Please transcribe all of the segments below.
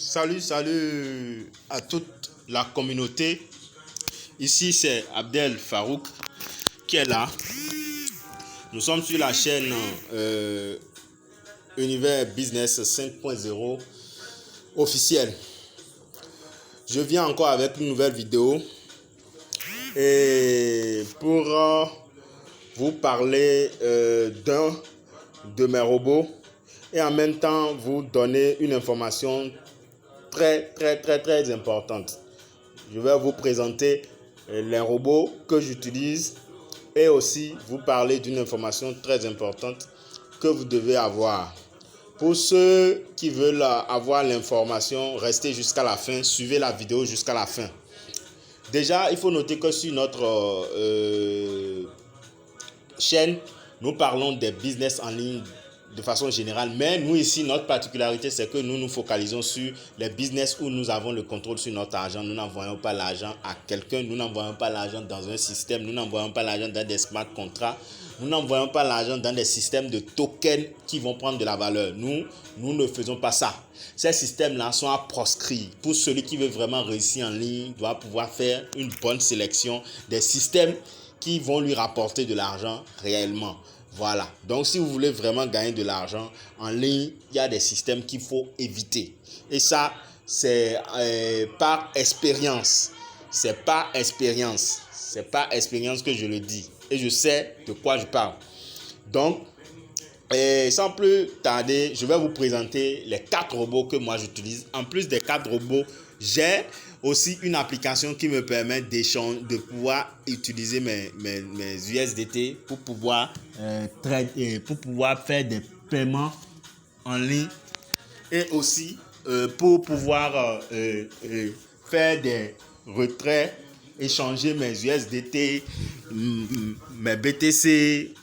Salut à toute la communauté. Ici c'est Abdel Farouk qui est là. Nous sommes sur la chaîne Univers Business 5.0 officielle. Je viens encore avec une nouvelle vidéo et pour vous parler d'un de mes robots et en même temps vous donner une information très importante. Je vais vous présenter les robots que j'utilise et aussi vous parler d'une information très importante que vous devez avoir. Pour ceux qui veulent avoir l'information, restez jusqu'à la fin, suivez la vidéo jusqu'à la fin. Déjà, il faut noter que sur notre chaîne, nous parlons des business en ligne de façon générale, mais nous ici, notre particularité, c'est que nous nous focalisons sur les business où nous avons le contrôle sur notre argent. Nous n'envoyons pas l'argent à quelqu'un, nous n'envoyons pas l'argent dans un système, nous n'envoyons pas l'argent dans des smart contracts, nous n'envoyons pas l'argent dans des systèmes de tokens qui vont prendre de la valeur. Nous ne faisons pas ça. Ces systèmes-là sont à proscrire. Pour celui qui veut vraiment réussir en ligne, doit pouvoir faire une bonne sélection des systèmes qui vont lui rapporter de l'argent réellement. Voilà. Donc, si vous voulez vraiment gagner de l'argent en ligne, il y a des systèmes qu'il faut éviter. Et ça, c'est par expérience. C'est par expérience. C'est par expérience que je le dis. Et je sais de quoi je parle. Donc, sans plus tarder, je vais vous présenter les 4 robots que moi j'utilise. En plus des 4 robots, j'ai aussi une application qui me permet de pouvoir utiliser mes USDT pour pouvoir faire des paiements en ligne et aussi pour pouvoir faire des retraits, échanger mes USDT, mes BTC,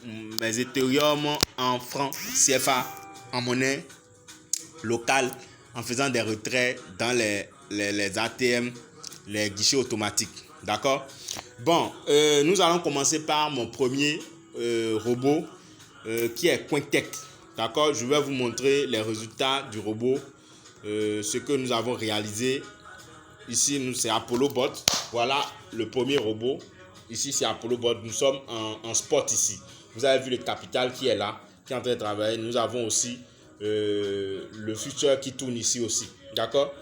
mes Ethereum en francs CFA, en monnaie locale, en faisant des retraits dans les ATM, les guichets automatiques. D'accord? Bon, nous allons commencer par mon premier robot qui est Cointech. D'accord? Je vais vous montrer les résultats du robot, ce que nous avons réalisé. Ici, c'est Apollo Bot. Voilà le premier robot. Ici, c'est Apollo Bot. Nous sommes en spot ici. Vous avez vu le capital qui est là, qui est en train de travailler. Nous avons aussi le futur qui tourne ici aussi. D'accord?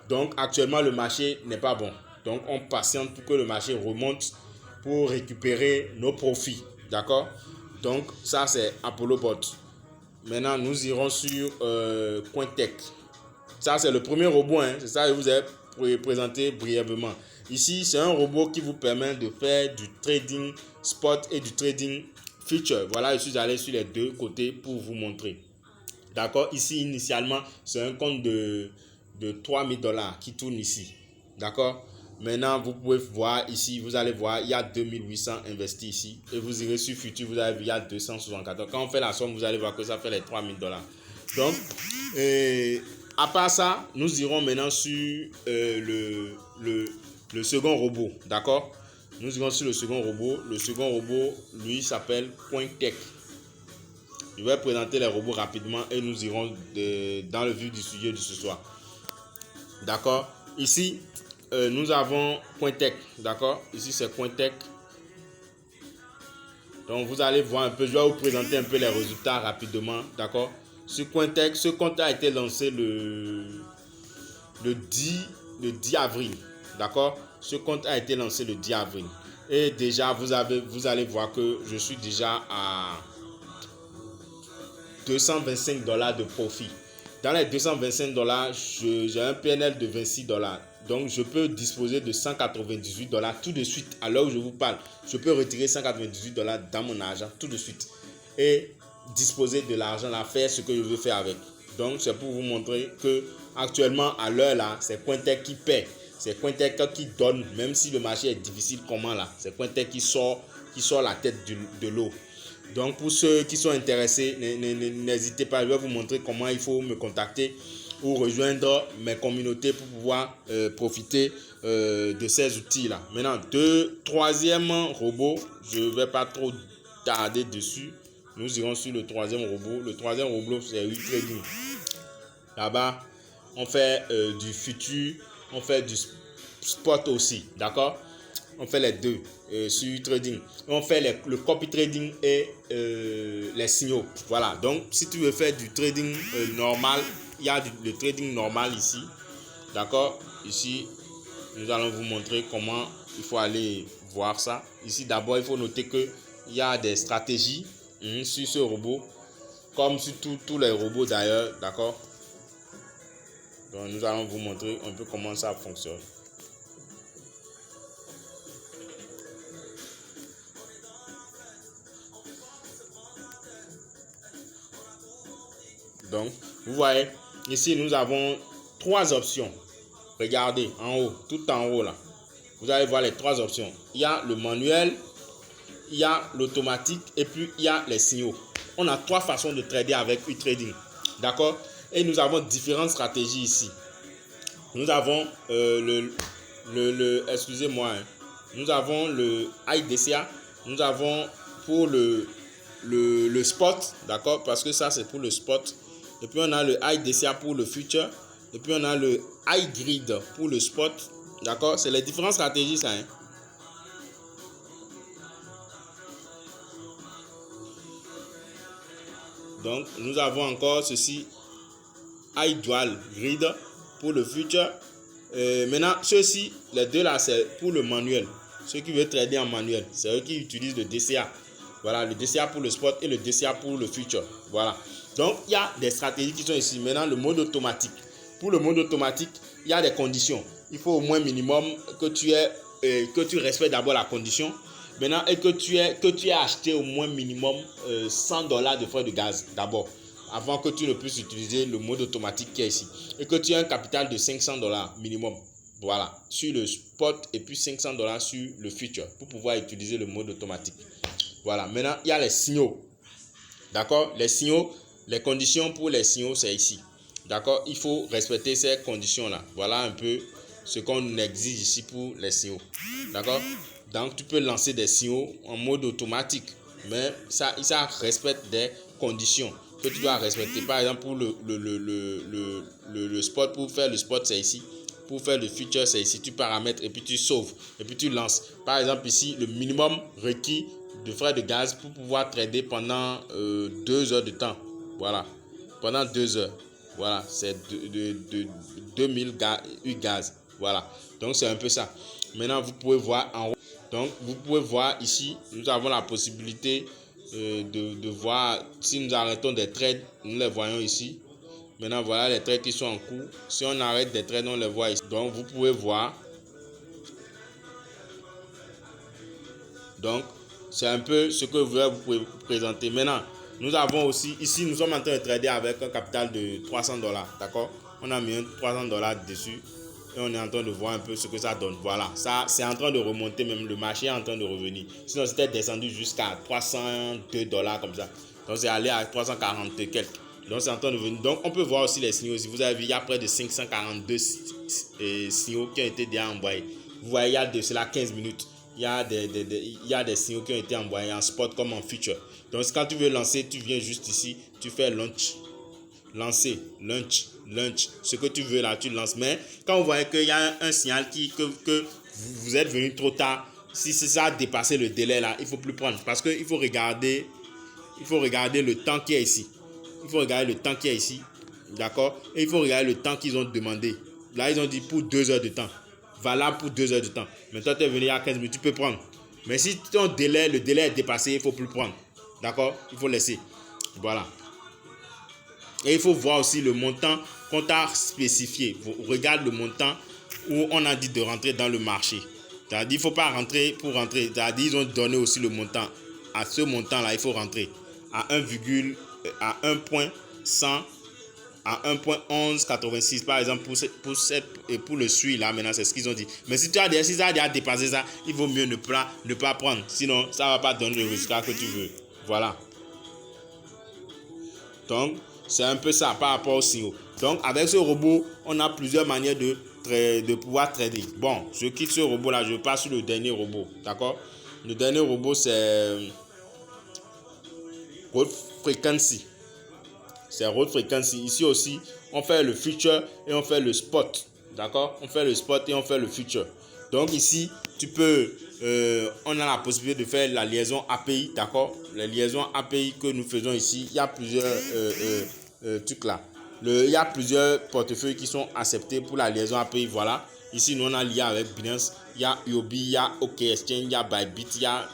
Donc, actuellement, le marché n'est pas bon. Donc, on patiente pour que le marché remonte pour récupérer nos profits. D'accord? Donc, ça, c'est Apollo Bot. Maintenant, nous irons sur Cointech. Ça, c'est le premier robot. C'est ça que je vous ai présenté brièvement. Ici, c'est un robot qui vous permet de faire du trading spot et du trading future. Voilà, je suis allé sur les deux côtés pour vous montrer. D'accord? Ici, initialement, c'est un compte de $3000 qui tourne ici. D'accord? Maintenant, vous pouvez voir ici, vous allez voir, il y a 2800 investis ici. Et vous irez sur Future, vous allez voir, il y a 274. Quand on fait la somme, vous allez voir que ça fait les $3000. Donc, à part ça, nous irons maintenant sur le second robot. D'accord? Nous irons sur le second robot. Le second robot, lui, s'appelle Cointech. Je vais présenter les robots rapidement et nous irons dans le vif du sujet de ce soir. D'accord? Ici, nous avons Cointech. D'accord? Ici, c'est Cointech. Donc, vous allez voir un peu. Je vais vous présenter un peu les résultats rapidement. D'accord? Sur Cointech, ce compte a été lancé le 10 avril. D'accord? Ce compte a été lancé le 10 avril. Et déjà, vous allez voir que je suis déjà à $225 de profit. Dans les $225, j'ai un PNL de $26. Donc, je peux disposer de $198 tout de suite. À l'heure où je vous parle, je peux retirer $198 dans mon argent tout de suite. Et disposer de l'argent là, faire ce que je veux faire avec. Donc, c'est pour vous montrer que actuellement, à l'heure là, c'est Cointech qui paie. C'est Cointech qui donne, même si le marché est difficile, comment là. C'est Cointech qui sort la tête de l'eau. Donc, pour ceux qui sont intéressés, n'hésitez pas, je vais vous montrer comment il faut me contacter ou rejoindre mes communautés pour pouvoir profiter de ces outils-là. Maintenant, troisième robot, je ne vais pas trop tarder dessus. Nous irons sur le troisième robot. Le troisième robot, c'est WeTrading. Là-bas, on fait du futur, on fait du spot aussi, d'accord? On fait les deux sur trading. On fait le copy trading et les signaux. Voilà. Donc, si tu veux faire du trading normal, il y a le trading normal ici. D'accord? Ici, nous allons vous montrer comment il faut aller voir ça. Ici, d'abord, il faut noter qu'il y a des stratégies sur ce robot, comme sur tous les robots d'ailleurs. D'accord? Donc, nous allons vous montrer un peu comment ça fonctionne. Donc, vous voyez, ici, nous avons 3 options. Regardez, en haut, tout en haut là. Vous allez voir les 3 options. Il y a le manuel, il y a l'automatique et puis il y a les signaux. On a 3 façons de trader avec e-trading. D'accord? Et nous avons différentes stratégies ici. Nous avons excusez-moi, nous avons le IDCA, nous avons pour le spot, d'accord? Parce que ça c'est pour le spot. Et puis on a le IDCA pour le future. Et puis on a le iGrid pour le spot. D'accord? C'est les différentes stratégies ça. Donc nous avons encore ceci. iDual Grid pour le future. Maintenant, ceux-ci, les deux là, c'est pour le manuel. Ceux qui veulent trader en manuel, c'est eux qui utilisent le DCA. Voilà, le DCA pour le spot et le DCA pour le future. Voilà. Donc, il y a des stratégies qui sont ici. Maintenant, le mode automatique. Pour le mode automatique, il y a des conditions. Il faut au moins minimum que tu respectes d'abord la condition. Maintenant, et que tu aies acheté au moins minimum $100 de frais de gaz d'abord, avant que tu ne puisses utiliser le mode automatique qui est ici. Et que tu aies un capital de $500 minimum. Voilà, sur le spot et puis $500 sur le future pour pouvoir utiliser le mode automatique. Voilà, maintenant il y a les signaux. D'accord, les signaux, les conditions pour les signaux, c'est ici. D'accord, il faut respecter ces conditions-là. Voilà un peu ce qu'on exige ici pour les signaux. D'accord, donc tu peux lancer des signaux en mode automatique, mais ça respecte des conditions que tu dois respecter. Par exemple, pour le spot, pour faire le spot, c'est ici. Pour faire le future, c'est ici. Tu paramètres et puis tu sauves et puis tu lances. Par exemple, ici, le minimum requis de frais de gaz pour pouvoir trader pendant 2 heures de temps. Voilà. Pendant 2 heures. Voilà. C'est de 2000 gaz. Voilà. Donc, c'est un peu ça. Maintenant, vous pouvez voir en haut. Donc, vous pouvez voir ici, nous avons la possibilité de voir si nous arrêtons des trades, nous les voyons ici. Maintenant, voilà les trades qui sont en cours. Si on arrête des trades, on les voit ici. Donc, vous pouvez voir. Donc, c'est un peu ce que je voulais vous présenter. Maintenant, nous avons aussi, ici, nous sommes en train de trader avec un capital de $300. D'accord? On a mis $300 dessus. Et on est en train de voir un peu ce que ça donne. Voilà, ça c'est en train de remonter, même le marché est en train de revenir. Sinon c'était descendu jusqu'à $302 comme ça. Donc c'est allé à 340 et quelques. Donc c'est en train de revenir. Donc on peut voir aussi les signaux. Si vous avez vu, il y a près de 542 signaux qui ont été déjà envoyés. Vous voyez, il y a de cela 15 minutes. Il y a des signaux qui ont été envoyés en spot comme en future. Donc quand tu veux lancer, tu viens juste ici, tu fais launch. Lancer, launch, ce que tu veux là, tu lances. Mais quand vous voyez qu'il y a un signal que vous êtes venu trop tard, si ça a dépassé le délai là, il ne faut plus prendre. Parce qu'il faut regarder le temps qui est ici. Il faut regarder le temps qui est ici. D'accord? Et il faut regarder le temps qu'ils ont demandé. Là, ils ont dit pour 2 heures de temps. Valable pour 2 heures de temps. Mais toi, tu es venu à 15 minutes, tu peux prendre. Mais si le délai est dépassé, il ne faut plus prendre. D'accord? Il faut laisser. Voilà. Et il faut voir aussi le montant qu'on t'a spécifié. Regarde le montant où on a dit de rentrer dans le marché. C'est-à-dire il ne faut pas rentrer pour rentrer. C'est-à-dire ils ont donné aussi le montant. À ce montant-là, il faut rentrer à 1.100 à 1.1186 par exemple pour le SUI là. Maintenant c'est ce qu'ils ont dit. Mais si ça a déjà dépassé ça, il vaut mieux ne pas prendre. Sinon ça ne va pas donner le résultat que tu veux. Voilà. Donc c'est un peu ça par rapport au signaux. Donc avec ce robot, on a plusieurs manières de pouvoir trader. Bon, je quitte ce robot là, je passe sur le dernier robot. D'accord? Le dernier robot c'est Gold Frequency. c'est Road Frequency. Ici aussi, on fait le feature et on fait le spot. D'accord? On fait le spot et on fait le feature. Donc ici, tu peux, on a la possibilité de faire la liaison API. D'accord? Les liaisons API que nous faisons ici, il y a plusieurs trucs là. Il y a plusieurs portefeuilles qui sont acceptés pour la liaison API. Voilà. Ici, nous on a lié avec Binance. Il y a UOB, il y a OK Exchange, il y a Bybit, il y a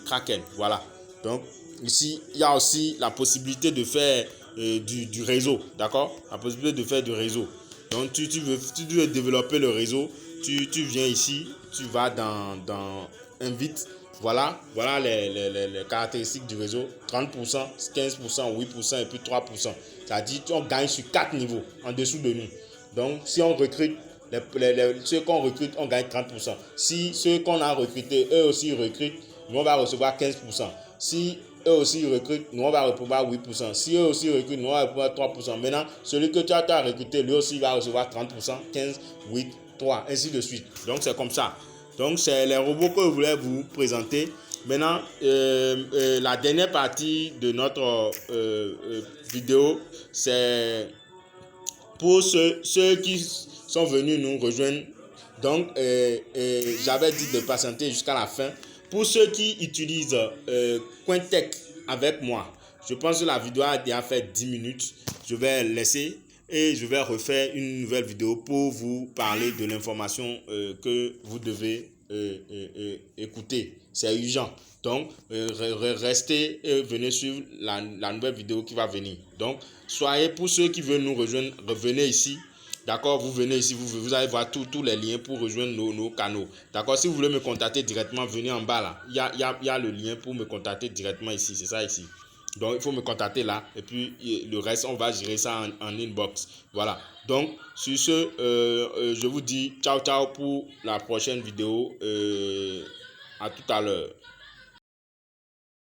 Kraken. Voilà. Donc ici, il y a aussi la possibilité de faire du réseau. D'accord? La possibilité de faire du réseau. Donc tu veux développer le réseau, tu viens ici, tu vas dans Invite. Voilà les caractéristiques du réseau. 30%, 15%, 8% et puis 3%. C'est-à-dire qu'on gagne sur 4 niveaux en dessous de nous. Donc si on recrute, ceux qu'on recrute, on gagne 30%. Si ceux qu'on a recrutés, eux aussi recrutent, nous on va recevoir 15%. Si eux aussi recrutent, nous on va recevoir 8%. Si eux aussi recrutent, nous on va recevoir 3%. Maintenant, celui que tu as recruté, lui aussi va recevoir 30%, 15, 8, 3, ainsi de suite. Donc c'est comme ça. Donc c'est les robots que je voulais vous présenter. Maintenant, la dernière partie de notre vidéo, c'est pour ceux qui sont venus nous rejoindre. Donc, j'avais dit de patienter jusqu'à la fin. Pour ceux qui utilisent Cointech avec moi, je pense que la vidéo a déjà fait 10 minutes. Je vais laisser et je vais refaire une nouvelle vidéo pour vous parler de l'information que vous devez écouter. C'est urgent. Donc, restez et venez suivre la nouvelle vidéo qui va venir. Donc, soyez, pour ceux qui veulent nous rejoindre, revenez ici. D'accord, vous venez ici, vous allez voir tous les liens pour rejoindre nos canaux. D'accord, si vous voulez me contacter directement, venez en bas là. Il y a le lien pour me contacter directement ici, c'est ça ici. Donc, il faut me contacter là et puis le reste, on va gérer ça en inbox. Voilà. Donc, sur ce, je vous dis ciao, ciao pour la prochaine vidéo. À tout à l'heure.